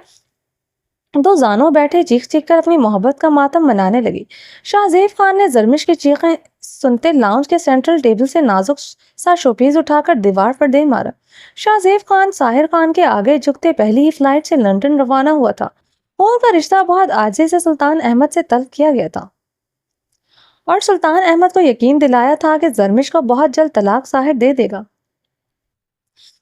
دو زانوں بیٹھے چیخ چیخ کر اپنی محبت کا ماتم منانے لگی۔ شاہزیب خان نے زرمش کی چیخیں سنتے لاؤنج کے سینٹرل ٹیبل سے نازک سا شوپیز اٹھا کر دیوار پر دے مارا۔ شاہزیب خان ساحر خان کے آگے جھکتے پہلی ہی فلائٹ سے لندن روانہ ہوا تھا، اور کا رشتہ بہت عاجزی سے سلطان احمد سے طلب کیا گیا تھا، اور سلطان احمد کو یقین دلایا تھا کہ زرمش کو بہت جلد طلاق ساحر دے دے گا۔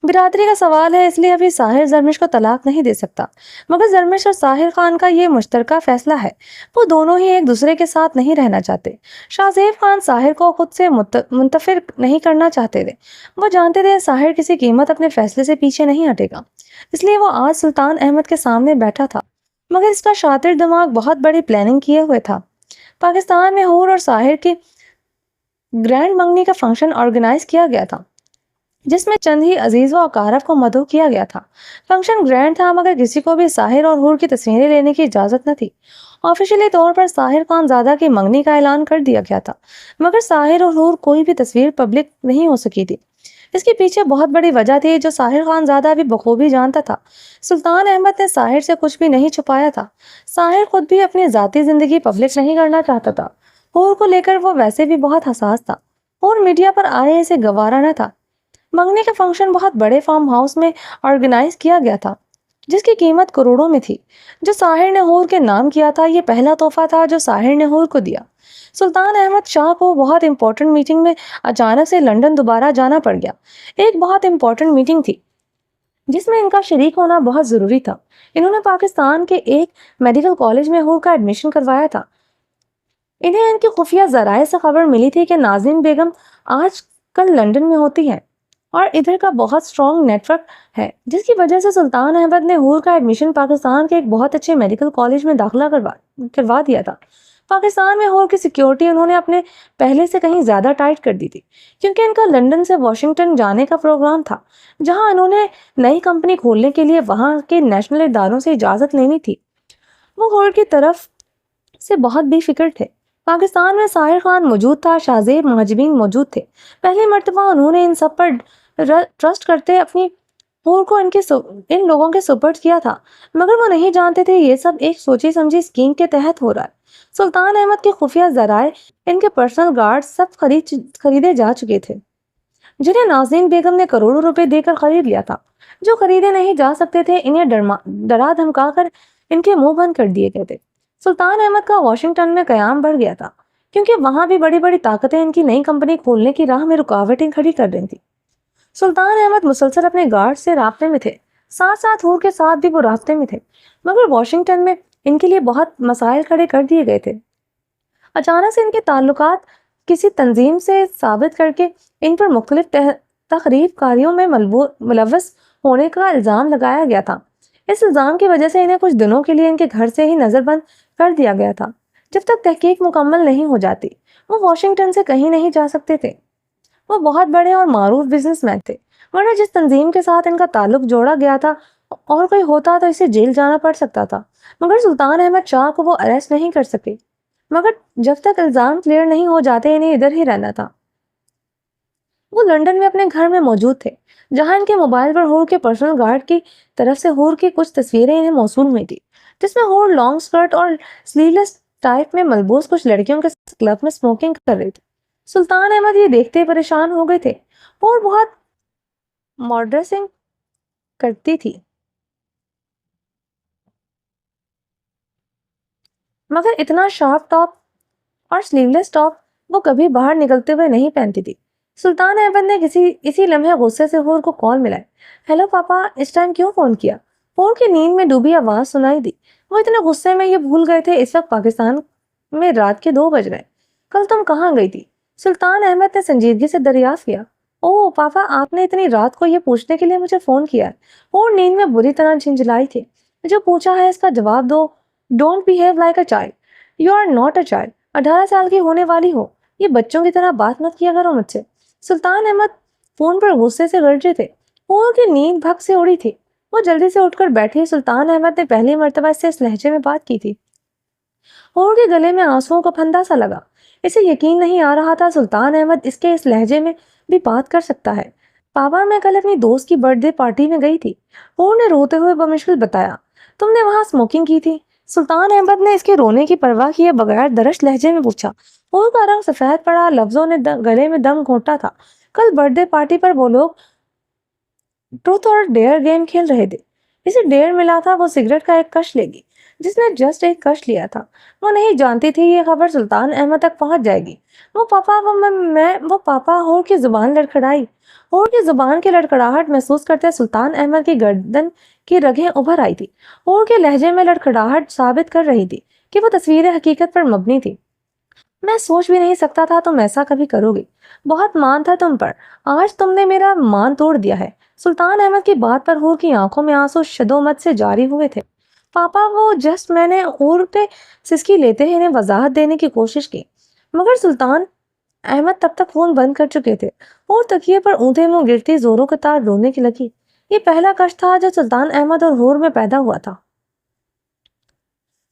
برادری کا سوال ہے، اس لیے ابھی ساحر زرمش کو طلاق نہیں دے سکتا، مگر زرمش اور ساحر خان کا یہ مشترکہ فیصلہ ہے، وہ دونوں ہی ایک دوسرے کے ساتھ نہیں رہنا چاہتے۔ شاہزیب خان ساحر کو خود سے منتفر نہیں کرنا چاہتے تھے، وہ جانتے تھے ساحر کسی قیمت اپنے فیصلے سے پیچھے نہیں ہٹے گا، اس لیے وہ آج سلطان احمد کے سامنے بیٹھا تھا، مگر اس کا شاطر دماغ بہت بڑی پلاننگ کیے ہوئے تھا۔ پاکستان میں حور اور ساحر کی گرینڈ منگنی کا فنکشن آرگنائز کیا گیا تھا، جس میں چند ہی عزیز و اقارب کو مدعو کیا گیا تھا۔ فنکشن گرینڈ تھا مگر کسی کو بھی ساحر اور حور کی تصویریں لینے کی اجازت نہ تھی۔ آفیشلی طور پر ساحر خان زادہ کی منگنی کا اعلان کر دیا گیا تھا، مگر ساحر اور حور کوئی بھی تصویر پبلک نہیں ہو سکی تھی۔ اس کے پیچھے بہت بڑی وجہ تھی جو ساحر خان زادہ بھی بخوبی جانتا تھا۔ سلطان احمد نے ساحر سے کچھ بھی نہیں چھپایا تھا۔ ساحر خود بھی اپنی ذاتی زندگی پبلک نہیں کرنا چاہتا تھا۔ حور کو لے کر وہ ویسے بھی بہت حساس تھا اور میڈیا پر آئے اسے گوارا نہ تھا۔ منگنی کا فنکشن بہت بڑے فارم ہاؤس میں آرگنائز کیا گیا تھا جس کی قیمت کروڑوں میں تھی۔ جو ساحر نے حور کے نام کیا تھا یہ پہلا تحفہ تھا جو ساحر نے حور کو دیا۔ سلطان احمد شاہ کو بہت امپورٹنٹ میٹنگ میں اچانک سے لندن دوبارہ جانا پڑ گیا۔ ایک بہت امپورٹنٹ میٹنگ تھی جس میں ان کا شریک ہونا بہت ضروری تھا۔ انہوں نے پاکستان کے ایک میڈیکل کالج میں حور کا ایڈمیشن کروایا تھا۔ انہیں ان کی خفیہ ذرائع سے خبر ملی تھی کہ نازنین بیگم آج کل لندن میں ہوتی ہے اور ادھر کا بہت سٹرونگ نیٹ ورک ہے، جس کی وجہ سے سلطان احمد نے حور کا ایڈمیشن پاکستان کے ایک بہت اچھے میڈیکل کالج میں داخلہ کروا دیا تھا۔ پاکستان میں حور کی سیکیورٹی انہوں نے اپنے پہلے سے کہیں زیادہ ٹائٹ کر دی تھی، کیونکہ ان کا لندن سے واشنگٹن جانے کا پروگرام تھا، جہاں انہوں نے نئی کمپنی کھولنے کے لیے وہاں کے نیشنل اداروں سے اجازت لینی تھی۔ وہ حور کی طرف سے بہت بے فکر تھے۔ پاکستان میں ساحر خان موجود تھا، شاہزیب محجبین موجود تھے۔ پہلی مرتبہ انہوں نے ان سب پر ٹرسٹ کرتے اپنی حور کو ان لوگوں کے سپرد کیا تھا، مگر وہ نہیں جانتے تھے یہ سب ایک سوچی سمجھی اسکیم کے تحت ہو رہا ہے۔ سلطان احمد کے خفیہ ذرائع، ان کے پرسنل گارڈ سب خریدے جا چکے تھے، جنہیں نازنین بیگم نے کروڑوں روپے دے کر خرید لیا تھا۔ جو خریدے نہیں جا سکتے تھے انہیں ڈرا دھمکا کر ان کے منہ بند کر دیے گئے تھے۔ سلطان احمد کا واشنگٹن میں قیام بڑھ گیا تھا، کیونکہ وہاں بھی بڑی بڑی طاقتیں ان کی نئی کمپنی کھولنے کی راہ میں رکاوٹیں کھڑی کر رہی تھیں۔ سلطان احمد مسلسل اپنے گارڈ سے رابطے میں تھے، ساتھ ساتھ حور کے ساتھ بھی وہ رابطے میں تھے، مگر واشنگٹن میں ان کے لیے بہت مسائل کھڑے کر دیے گئے تھے۔ اچانک سے ان کے تعلقات کسی تنظیم سے ثابت کر کے ان پر مختلف تخریب کاریوں میں ملوث ہونے کا الزام لگایا گیا تھا۔ اس الزام کی وجہ سے انہیں کچھ دنوں کے لیے ان کے گھر سے ہی نظر بند کر دیا گیا تھا۔ جب تک تحقیق مکمل نہیں ہو جاتی وہ واشنگٹن سے کہیں نہیں جا سکتے تھے۔ وہ بہت بڑے اور معروف بزنس مین تھے، ورنہ جس تنظیم کے ساتھ ان کا تعلق جوڑا گیا تھا اور کوئی ہوتا تو اسے جیل جانا پڑ سکتا تھا، مگر سلطان احمد شاہ کو وہ اریسٹ نہیں کر سکے۔ مگر جب تک الزام کلیئر نہیں ہو جاتے انہیں ادھر ہی رہنا تھا۔ وہ لندن میں اپنے گھر میں موجود تھے، جہاں ان کے موبائل پر حور کے پرسنل گارڈ کی طرف سے حور کی کچھ تصویریں انہیں موصول ہوئی تھی، جس میں حور لانگ سکرٹ اور سلیولس ٹائپ میں ملبوس کچھ لڑکیوں کے کلب میں اسموکنگ کر رہی تھی۔ سلطان احمد یہ دیکھتے پریشان ہو گئے تھے۔ حور بہت ماڈرسنگ کرتی تھی، مگر اتنا شارپ ٹاپ اور سلیولس ٹاپ وہ کبھی باہر نکلتے ہوئے نہیں پہنتی تھی۔ سلطان احمد نے اسی لمحے غصے سے حور کو کال ملائی۔ ہیلو پاپا، اس ٹائم کیوں فون کیا؟ حور کی نیند میں ڈوبی آواز سنائی دی۔ وہ اتنے غصے میں یہ بھول گئے تھے اس وقت پاکستان میں رات کے 2 بج رہے۔ کل تم کہاں گئی تھی؟ سلطان احمد نے سنجیدگی سے دریافت کیا۔ اوہ پاپا، آپ نے اتنی رات کو یہ پوچھنے کے لیے مجھے فون کیا ہے؟ حور نیند میں بری طرح جھنجھلائی تھی۔ جو پوچھا ہے اس کا جواب دو۔ Don't behave like a child, you are not a child. 18 سال کی ہونے والی ہو، یہ بچوں کی طرح بات مت کیا کرو مجھ سے۔ سلطان احمد فون پر غصے سے گرجے تھے۔ حور کی نیند بھگ سے اڑی تھی۔ وہ جلدی سے اٹھ کر بیٹھی۔ سلطان احمد نے پہلی مرتبہ اس سے اس لہجے میں بات کی تھی۔ حور کے گلے میں آنسوؤں کا پھندا سا لگا۔ اسے یقین نہیں آ رہا تھا سلطان احمد اس کے اس لہجے میں بھی بات کر سکتا ہے۔ پاپا، میں کل اپنی دوست کی برتھ ڈے پارٹی میں گئی تھی، حور نے روتے ہوئے بمشکل بتایا۔ تم نے وہاں اسموکنگ کی تھی؟ سلطان احمد نے اس کے رونے کی پرواہ کیے بغیر درشت لہجے میں پوچھا۔ حور کا رنگ سفید پڑا، لفظوں نے گلے میں دم گھونٹا تھا۔ کل برتھ ڈے پارٹی پر وہ لوگ ٹروتھ اور ڈیئر گیم کھیل رہے تھے۔ اسے ڈیئر ملا تھا وہ سگریٹ کا ایک کش لے گی، جس نے جسٹ ایک کش لیا تھا۔ وہ نہیں جانتی تھی یہ خبر سلطان احمد تک پہنچ جائے گی۔ وہ پاپا، حور کی زبان لڑکھڑائی۔ حور کی زبان کی لڑکھڑاہٹ محسوس کرتے سلطان احمد کی گردن کی رگیں ابھر آئی تھی۔ حور کے لہجے میں لڑکھڑاہٹ ثابت کر رہی تھی کہ وہ تصویر حقیقت پر مبنی تھی۔ میں سوچ بھی نہیں سکتا تھا تم ایسا کبھی کرو گی۔ بہت مان تھا تم پر، آج تم نے میرا مان توڑ دیا ہے۔ سلطان احمد کی بات پر حور کی آنکھوں میں آنسو شدومت سے جاری ہوئے تھے۔ پاپا، وہ جسٹ میں نے حور پہ سسکی لیتے ہی انہیں وضاحت دینے کی کوشش کی، مگر سلطان احمد تب تک فون بند کر چکے تھے اور تکیے پر اونھے منہ گرتی زوروں کے تار رونے کی لگی۔ یہ پہلا کشٹ تھا جو سلطان احمد اور حور میں پیدا ہوا تھا۔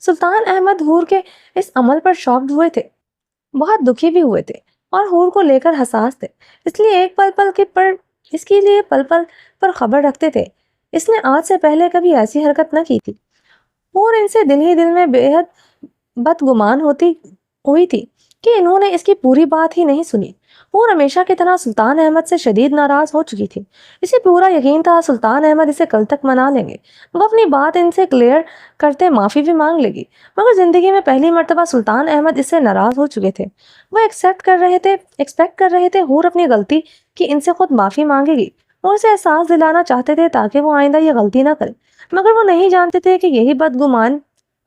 سلطان احمد حور کے اس عمل پر شاکڈ ہوئے تھے، بہت دکھی بھی ہوئے تھے اور حور کو لے کر حساس تھے، اس لیے ایک پل پل کے پر اس کے لیے پل پل پر خبر رکھتے تھے۔ اس نے آج سے پہلے کبھی ایسی حرکت نہ کی تھی اور ان سے دل ہی دل میں بے حد بدگمان ہوئی تھی کہ انہوں نے اس کی پوری بات ہی نہیں سنی۔ اور ہمیشہ کی طرح سلطان احمد سے شدید ناراض ہو چکی تھی۔ اسے پورا یقین تھا سلطان احمد اسے کل تک منا لیں گے، وہ اپنی بات ان سے کلیئر کرتے معافی بھی مانگ لے گی، مگر زندگی میں پہلی مرتبہ سلطان احمد اس سے ناراض ہو چکے تھے۔ وہ ایکسپیکٹ کر رہے تھے حور اپنی غلطی کی ان سے خود معافی مانگے گی اور اسے احساس دلانا چاہتے تھے تاکہ وہ آئندہ یہ غلطی نہ کرے، مگر وہ نہیں جانتے تھے کہ یہی بدگمان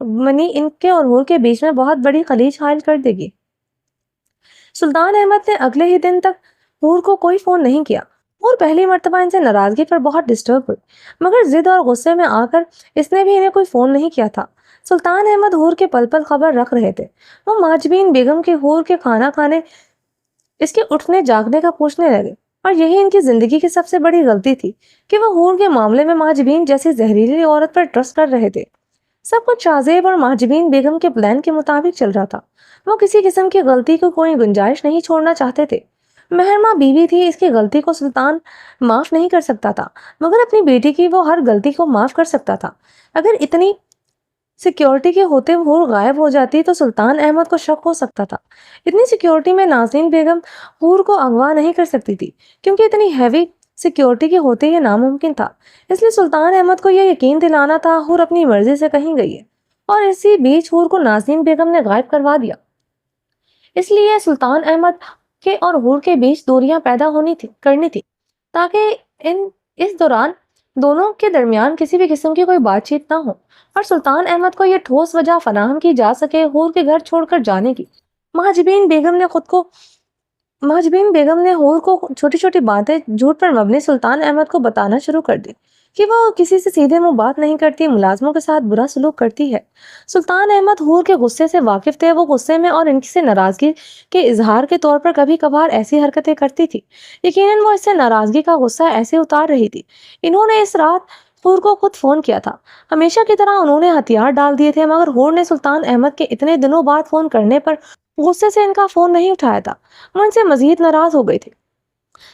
منی ان کے اور حور کے بیچ میں بہت بڑی خلیج حائل کر دے گی۔ سلطان احمد نے اگلے ہی دن تک حور کو کوئی فون نہیں کیا اور پہلی مرتبہ ان سے ناراضگی پر بہت ڈسٹرب ہوئی، مگر ضد اور غصے میں آ کر اس نے بھی انہیں کوئی فون نہیں کیا تھا۔ سلطان احمد حور کے پل پل خبر رکھ رہے تھے۔ وہ ماجبین بیگم کے حور کے کھانا کھانے، اس کے اٹھنے جاگنے کا پوچھنے لگے، اور یہی ان کی زندگی کی سب سے بڑی غلطی تھی کہ وہ حور کے معاملے میں ماجبین جیسی زہریلی عورت پر ٹرسٹ کر رہے تھے۔ سب کچھ شاہزیب اور ماجبین بیگم کے پلان کے مطابق چل رہا تھا۔ وہ کسی قسم کی غلطی کو کوئی گنجائش نہیں چھوڑنا چاہتے تھے۔ مہرماں بیوی تھی، اس کی غلطی کو سلطان معاف نہیں کر سکتا تھا، مگر اپنی بیٹی کی وہ ہر غلطی کو معاف کر سکتا تھا۔ اگر اتنی سیکیورٹی کے ہوتے حور غائب ہو جاتی تو سلطان احمد کو شک ہو سکتا تھا۔ اتنی سیکیورٹی میں نازنین بیگم حور کو اغوا نہیں کر سکتی تھی، کیونکہ اتنی ہیوی سیکیورٹی کے ہوتے یہ ناممکن تھا۔ اس لیے سلطان احمد کو یہ یقین دلانا تھا حور اپنی مرضی سے کہیں گئی ہے، اور اسی بیچ حور کو نازنین بیگم نے غائب کروا دیا۔ اس لیے سلطان احمد کے اور حور کے بیچ دوریاں پیدا کرنی تھی تاکہ اس دوران دونوں کے درمیان کسی بھی قسم کی کوئی بات چیت نہ ہو، اور سلطان احمد کو یہ ٹھوس وجہ فراہم کی جا سکے حور کے گھر چھوڑ کر جانے کی۔ ماجبین بیگم نے حور کو چھوٹی چھوٹی باتیں جھوٹ پر مبنی سلطان احمد کو بتانا شروع کر دی کہ وہ کسی سے سیدھے منہ بات نہیں کرتی، ملازموں کے ساتھ برا سلوک کرتی ہے۔ سلطان احمد حور کے غصے سے واقف تھے، وہ غصے میں اور ان سے ناراضگی کے اظہار کے طور پر کبھی کبھار ایسی حرکتیں کرتی تھی۔ یقیناً وہ اس سے ناراضگی کا غصہ ایسے اتار رہی تھی۔ انہوں نے اس رات حور کو خود فون کیا تھا۔ ہمیشہ کی طرح انہوں نے ہتھیار ڈال دیے تھے، مگر حور نے سلطان احمد کے اتنے دنوں بعد فون کرنے پر غصے سے ان کا فون نہیں اٹھایا تھا۔ وہ ان سے مزید ناراض ہو گئی تھی۔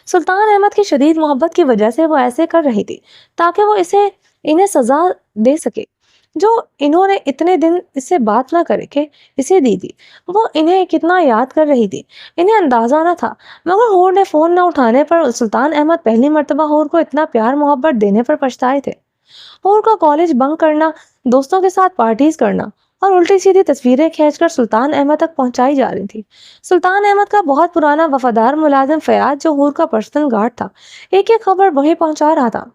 سلطان احمد کی شدید محبت کی وجہ سے وہ ایسے کر رہی تھی تاکہ وہ انہیں سزا دے سکے جو انہوں نے اتنے دن اس سے بات نہ کرے کہ اسے دی تھی۔ وہ انہیں کتنا یاد کر رہی تھی انہیں اندازہ نہ تھا، مگر حور نے فون نہ اٹھانے پر سلطان احمد پہلی مرتبہ حور کو اتنا پیار محبت دینے پر پچھتائے تھے۔ حور کا کالج بنک کرنا، دوستوں کے ساتھ پارٹیز کرنا اور الٹی سیدھی تصویریں کھینچ کر سلطان احمد تک پہنچائی جا رہی تھی۔ سلطان احمد کا بہت پرانا وفادار ملازم فیاض، جو حور کا پرسنل گارڈ تھا، ایک ایک خبر وہی پہنچا رہا تھا۔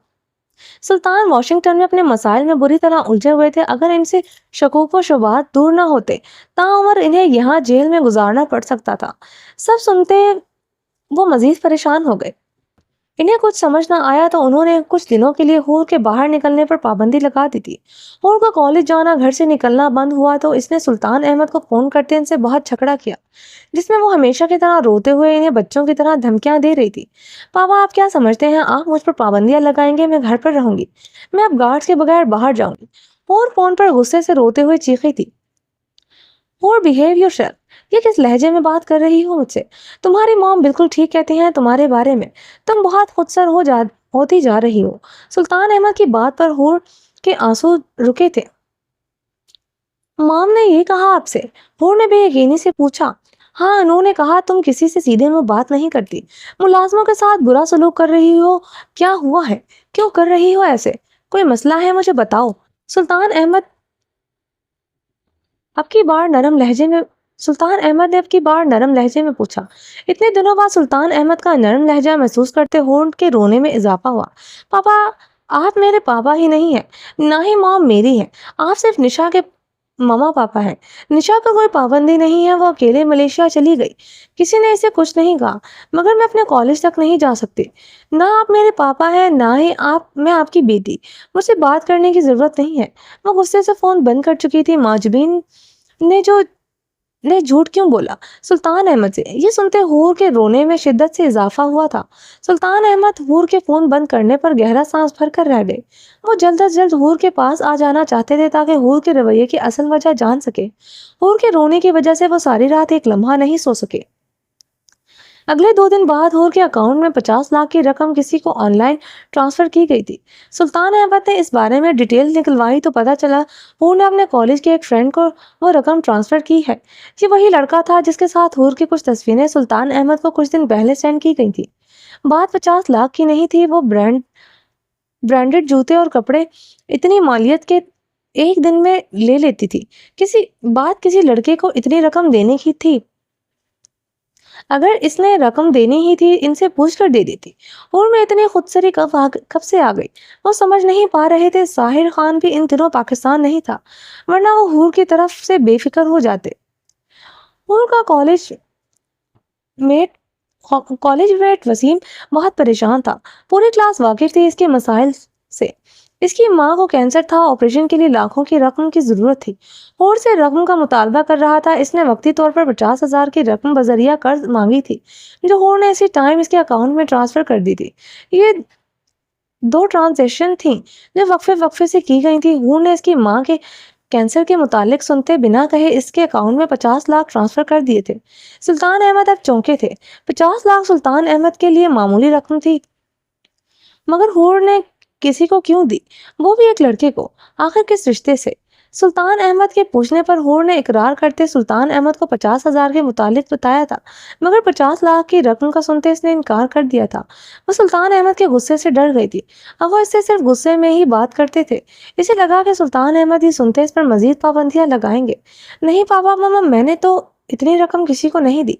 سلطان واشنگٹن میں اپنے مسائل میں بری طرح الجھے ہوئے تھے۔ اگر ان سے شکوک و شبہات دور نہ ہوتے تاعمر انہیں یہاں جیل میں گزارنا پڑ سکتا تھا۔ سب سنتے وہ مزید پریشان ہو گئے۔ انہیں کچھ سمجھ نہ آیا تو انہوں نے کچھ دنوں کے لیے حور کے باہر نکلنے پر پابندی لگا دی تھی۔ حور کا کالج جانا، گھر سے نکلنا بند ہوا تو اس نے سلطان احمد کو فون کرتے ان سے بہت جھگڑا کیا، جس میں وہ ہمیشہ کی طرح روتے ہوئے انہیں بچوں کی طرح دھمکیاں دے رہی تھی۔ پاپا، آپ کیا سمجھتے ہیں آپ مجھ پر پابندیاں لگائیں گے؟ میں گھر پر رہوں گی، میں اب گارڈز کے بغیر باہر جاؤں گی۔ حور فون پر غصے سے روتے ہوئے چیخی تھی، حور بیہیو یور سیلف، یہ کس لہجے میں بات کر رہی ہو مجھ سے؟ تمہاری مام بالکل ٹھیک کہتی ہیں تمہارے بارے میں، تم بہت خودسر ہوتی جا رہی ہو۔ سلطان احمد کی بات پر حور کے آنسو رکے تھے۔ مام نے یہ کہا آپ سے؟ حور نے بے یقینی سے پوچھا۔ ہاں، انہوں نے کہا تم کسی سے سیدھے منہ بات نہیں کرتی، ملازموں کے ساتھ برا سلوک کر رہی ہو۔ کیا ہوا ہے؟ کیوں کر رہی ہو ایسے؟ کوئی مسئلہ ہے؟ مجھے بتاؤ۔ سلطان احمد نے اب کی بار نرم لہجے میں پوچھا۔ اتنے دنوں بعد سلطان احمد کا نرم لہجہ محسوس کرتے حور کے رونے میں اضافہ ہوا۔ پاپا، آپ میرے پاپا ہی نہیں ہیں، نہ ہی مام میری ہے، آپ صرف نشا کے ماما پاپا ہیں۔ نشا پر کوئی پابندی نہیں ہے، وہ اکیلے ملیشیا چلی گئی، کسی نے اسے کچھ نہیں کہا، مگر میں اپنے کالج تک نہیں جا سکتی۔ نہ آپ میرے پاپا ہیں، نہ ہی میں آپ کی بیٹی، مجھ سے بات کرنے کی ضرورت نہیں ہے۔ وہ غصے سے فون بند کر چکی تھی۔ ماجبین نے جو نے جھوٹ کیوں بولا سلطان احمد سے؟ یہ سنتے حور کے رونے میں شدت سے اضافہ ہوا تھا۔ سلطان احمد حور کے فون بند کرنے پر گہرا سانس بھر کر رہ گئے۔ وہ جلد از جلد حور کے پاس آ جانا چاہتے تھے تاکہ حور کے رویے کی اصل وجہ جان سکے۔ حور کے رونے کی وجہ سے وہ ساری رات ایک لمحہ نہیں سو سکے۔ اگلے 2 دن بعد حور کے اکاؤنٹ میں 50 لاکھ کی رقم کسی کو آن لائن ٹرانسفر کی گئی تھی۔ سلطان احمد نے اس بارے میں ڈیٹیل نکلوائی تو پتہ چلا حور نے اپنے کالج کے ایک فرینڈ کو وہ رقم ٹرانسفر کی ہے۔ یہ وہی لڑکا تھا جس کے ساتھ حور کی کچھ تصویریں سلطان احمد کو کچھ دن پہلے سینڈ کی گئی تھی۔ بات 50 لاکھ کی نہیں تھی، وہ برانڈڈ جوتے اور کپڑے اتنی مالیت کے ایک دن میں لے لیتی تھی۔ کسی لڑکے کو اتنی رقم دینے کی تھی، اگر اس نے رقم دینی ہی تھی ان سے پوچھ کر دے دیتی۔ حور میں اتنی خودسری کب سے آ گئی؟ وہ سمجھ نہیں پا رہے تھے۔ ساحر خان بھی ان دنوں پاکستان نہیں تھا، ورنہ وہ حور کی طرف سے بے فکر ہو جاتے۔ حور کا کالج میٹ وسیم بہت پریشان تھا۔ پوری کلاس واقف تھی اس کے مسائل سے۔ اس کی ماں کو کینسر تھا، آپریشن کے لیے لاکھوں کی رقم کی ضرورت تھی۔ حور سے رقم کا مطالبہ کر رہا تھا۔ اس نے وقتی طور پر 50,000 کی رقم بذریعہ قرض مانگی تھی، جو حور نے اسی ٹائم اس کے اکاؤنٹ میں ٹرانسفر کر دی تھی۔ یہ 2 ٹرانزیکشن تھیں جو وقفے سے کی گئی تھی۔ حور نے اس کی ماں کے کینسر کے متعلق سنتے بنا کہے اس کے اکاؤنٹ میں 50 لاکھ ٹرانسفر کر دیے تھے۔ سلطان احمد اب چونکے تھے۔ 50 لاکھ سلطان احمد کے لیے معمولی رقم تھی، مگر حور نے کسی کو کیوں دی، وہ بھی ایک لڑکے کو؟ آخر کس رشتے سے؟ سلطان احمد کے پوچھنے پر حور نے اقرار کرتے سلطان احمد کو 50,000 کے متعلق بتایا تھا، مگر 50 لاکھ کی رقم کا سنتے اس نے انکار کر دیا تھا۔ وہ سلطان احمد کے غصے سے ڈر گئی تھی۔ اب وہ اس سے صرف غصے میں ہی بات کرتے تھے۔ اسے لگا کہ سلطان احمد ہی سنتے اس پر مزید پابندیاں لگائیں گے۔ نہیں پاپا ماما، میں نے تو اتنی رقم کسی کو نہیں دی،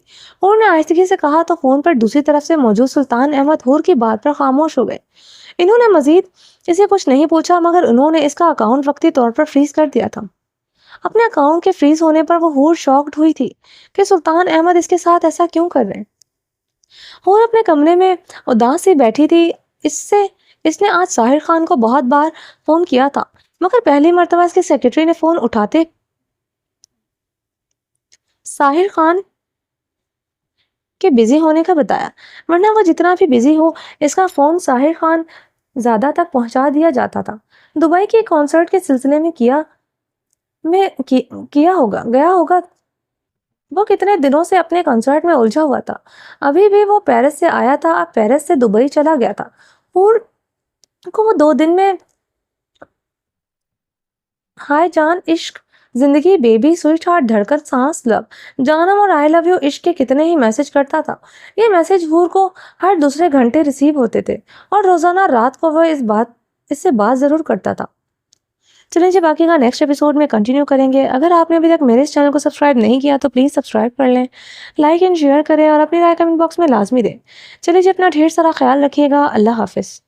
حور نے آہستگی سے کہا تو فون پر دوسری طرف سے موجود سلطان احمد حور کی بات پر خاموش ہو گئے۔ انہوں نے مزید اسے کچھ نہیں پوچھا، مگر انہوں نے اس کا اکاؤنٹ وقتی طور پر فریز کر دیا تھا۔ اپنے اکاؤنٹ کے فریز ہونے پر وہ حور شاکڈ ہوئی تھی کہ سلطان احمد اس کے ساتھ ایسا کیوں کر رہے ہیں۔ حور اپنے کمرے میں اداس سی بیٹھی تھی۔ اس نے آج ساحر خان کو بہت بار فون کیا تھا، مگر پہلی مرتبہ اس کے سیکرٹری نے فون اٹھاتے ساحر خان کے بزی ہونے کا بتایا، ورنہ وہ جتنا بھی بزی ہو اس کا فون ساحر خان زیادہ تک پہنچا دیا جاتا تھا۔ دبئی کے کانسرٹ کے سلسلے میں گیا ہوگا۔ وہ کتنے دنوں سے اپنے کنسرٹ میں الجھا ہوا تھا۔ ابھی بھی وہ پیرس سے آیا تھا، اب پیرس سے دبئی چلا گیا تھا۔ حور کو وہ 2 دن میں ہائے جان، عشق، زندگی، بیبی، سویٹ ہارٹ، دھڑکن، سانس، لو، جانم اور آئی لو یو، عشق کے کتنے ہی میسج کرتا تھا۔ یہ میسج حور کو ہر دوسرے گھنٹے ریسیو ہوتے تھے، اور روزانہ رات کو وہ اس سے بات ضرور کرتا تھا۔ چلیں جی، باقی کا نیکسٹ ایپیسوڈ میں کنٹینیو کریں گے۔ اگر آپ نے ابھی تک میرے اس چینل کو سبسکرائب نہیں کیا تو پلیز سبسکرائب کر لیں، لائک اینڈ شیئر کریں اور اپنی رائے کمنٹ باکس میں لازمی دیں۔ چلیں جی، اپنا ڈھیر سارا خیال رکھیے گا۔ اللہ حافظ۔